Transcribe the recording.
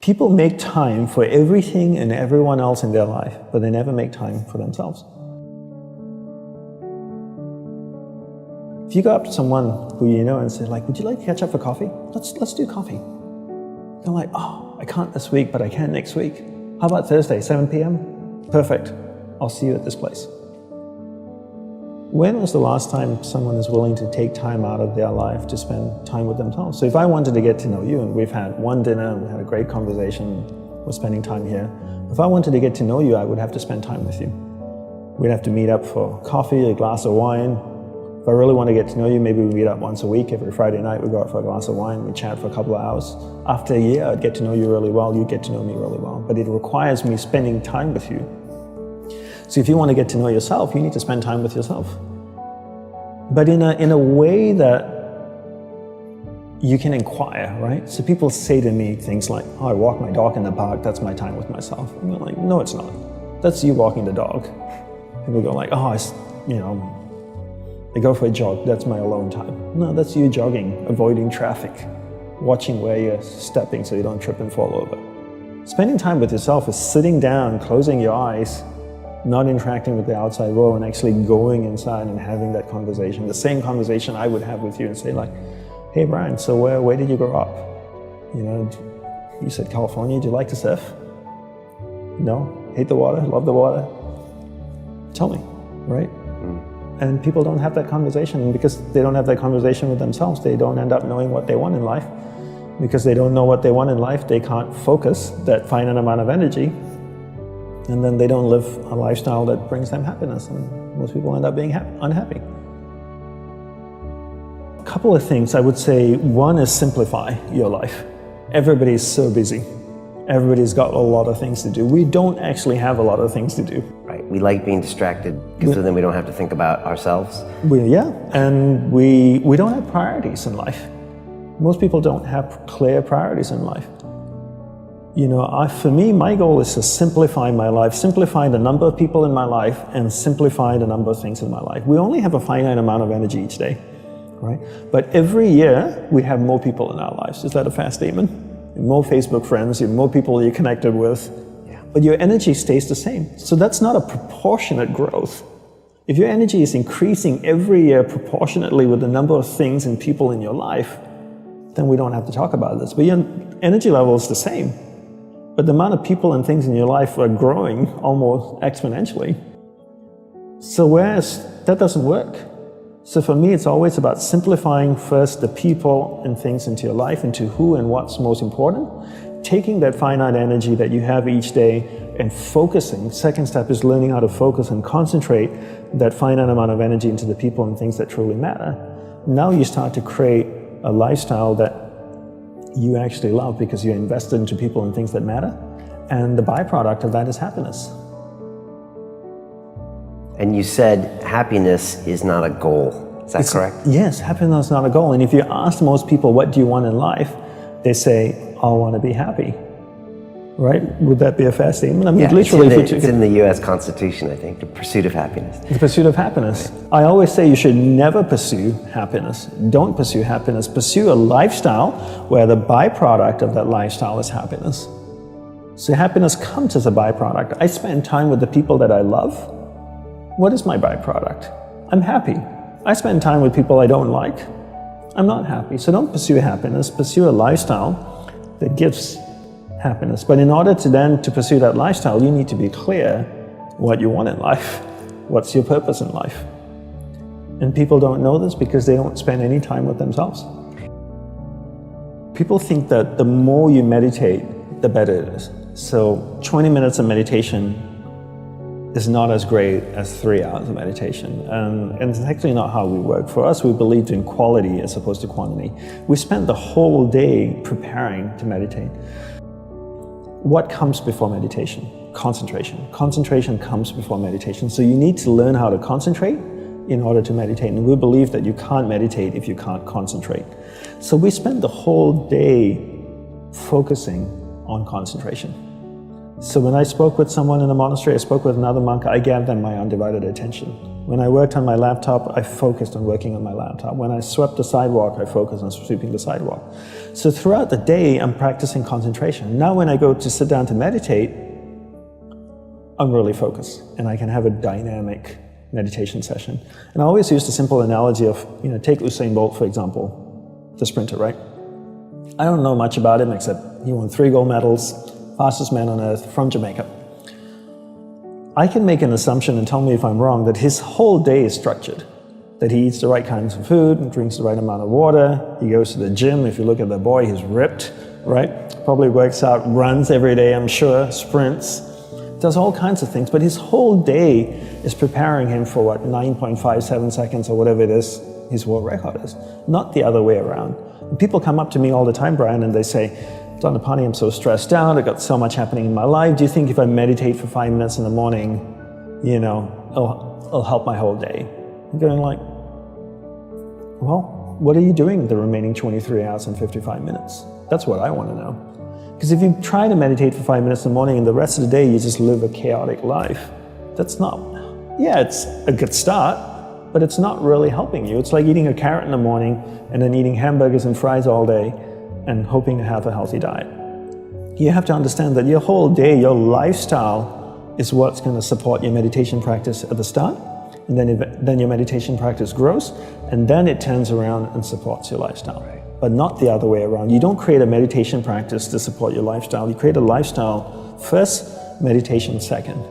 People make time for everything and everyone else in their life, but they never make time for themselves. If you go up to someone who you know and say, like, would you like to catch up for coffee? Let's do coffee. They're like, oh, I can't this week, but I can next week. How about Thursday, 7 p.m.? Perfect. I'll see you at this place. When was the last time someone is willing to take time out of their life to spend time with themselves? So if I wanted to get to know you, and we've had one dinner, and we had a great conversation, we're spending time here. If I wanted to get to know you, I would have to spend time with you. We'd have to meet up for coffee, a glass of wine. If I really want to get to know you, maybe we meet up once a week. Every Friday night we go out for a glass of wine, we chat for a couple of hours. After a year, I'd get to know you really well, you'd get to know me really well. But it requires me spending time with you. So if you want to get to know yourself, you need to spend time with yourself. But in a way that you can inquire, right? So people say to me things like, oh, I walk my dog in the park, that's my time with myself. And I'm like, no, it's not. That's you walking the dog. People go like, oh, I go for a jog, that's my alone time. No, that's you jogging, avoiding traffic, watching where you're stepping so you don't trip and fall over. Spending time with yourself is sitting down, closing your eyes, not interacting with the outside world, and actually going inside and having that conversation. The same conversation I would have with you and say like, hey Brian, so where did you grow up? You know, you said California, do you like to surf? No? Hate the water, love the water? Tell me, right? And people don't have that conversation, and because they don't have that conversation with themselves, they don't end up knowing what they want in life. Because they don't know what they want in life, they can't focus that finite amount of energy, and then they don't live a lifestyle that brings them happiness, and most people end up being unhappy. A couple of things I would say. One is simplify your life. Everybody's so busy. Everybody's got a lot of things to do. We don't actually have a lot of things to do. Right, we like being distracted because then we don't have to think about ourselves. And we don't have priorities in life. Most people don't have clear priorities in life. You know, for me, my goal is to simplify my life, simplify the number of people in my life, and simplify the number of things in my life. We only have a finite amount of energy each day, right? But every year, we have more people in our lives. Is that a fair statement? More Facebook friends, you have more people you're connected with, but your energy stays the same. So that's not a proportionate growth. If your energy is increasing every year proportionately with the number of things and people in your life, then we don't have to talk about this. But your energy level is the same. But the amount of people and things in your life are growing almost exponentially. So whereas that doesn't work. So for me, it's always about simplifying first the people and things into your life, into who and what's most important, taking that finite energy that you have each day and focusing. Second step is learning how to focus and concentrate that finite amount of energy into the people and things that truly matter. Now you start to create a lifestyle that you actually love because you're invested into people and things that matter. And the byproduct of that is happiness. And you said happiness is not a goal. Is that correct? Yes, happiness is not a goal. And if you ask most people, what do you want in life? They say, I want to be happy. Right? Would that be a fair statement? I mean, literally, it's in the U.S. Constitution, I think, the pursuit of happiness. The pursuit of happiness. Right. I always say you should never pursue happiness. Don't pursue happiness. Pursue a lifestyle where the byproduct of that lifestyle is happiness. So happiness comes as a byproduct. I spend time with the people that I love. What is my byproduct? I'm happy. I spend time with people I don't like. I'm not happy. So don't pursue happiness. Pursue a lifestyle that gives happiness. But in order to pursue that lifestyle, you need to be clear what you want in life. What's your purpose in life? And people don't know this because they don't spend any time with themselves. People think that the more you meditate, the better it is. So 20 minutes of meditation is not as great as 3 hours of meditation. And it's actually not how we work. For us, we believed in quality as opposed to quantity. We spent the whole day preparing to meditate. What comes before meditation? Concentration. Concentration comes before meditation. So you need to learn how to concentrate in order to meditate. And we believe that you can't meditate if you can't concentrate. So we spend the whole day focusing on concentration. So when I spoke with someone in a monastery, I spoke with another monk, I gave them my undivided attention. When I worked on my laptop, I focused on working on my laptop. When I swept the sidewalk, I focused on sweeping the sidewalk. So throughout the day, I'm practicing concentration. Now when I go to sit down to meditate, I'm really focused and I can have a dynamic meditation session. And I always use the simple analogy of, take Usain Bolt, for example, the sprinter, right? I don't know much about him except he won 3 gold medals, fastest man on earth from Jamaica. I can make an assumption and tell me if I'm wrong that his whole day is structured, that he eats the right kinds of food and drinks the right amount of water. He goes to the gym. If you look at the boy, he's ripped, right? Probably works out, runs every day, I'm sure, sprints, does all kinds of things. But his whole day is preparing him for 9.57 seconds or whatever it is his world record is, not the other way around. And people come up to me all the time, Brian, and they say, Dandapani, I'm so stressed out, I've got so much happening in my life. Do you think if I meditate for 5 minutes in the morning, it'll help my whole day? I'm going like, well, what are you doing the remaining 23 hours and 55 minutes? That's what I want to know. Because if you try to meditate for 5 minutes in the morning and the rest of the day you just live a chaotic life, that's not, it's a good start, but it's not really helping you. It's like eating a carrot in the morning and then eating hamburgers and fries all day and hoping to have a healthy diet. You have to understand that your whole day, your lifestyle is what's going to support your meditation practice at the start, and then your meditation practice grows, and then it turns around and supports your lifestyle. But not the other way around. You don't create a meditation practice to support your lifestyle. You create a lifestyle first, meditation second.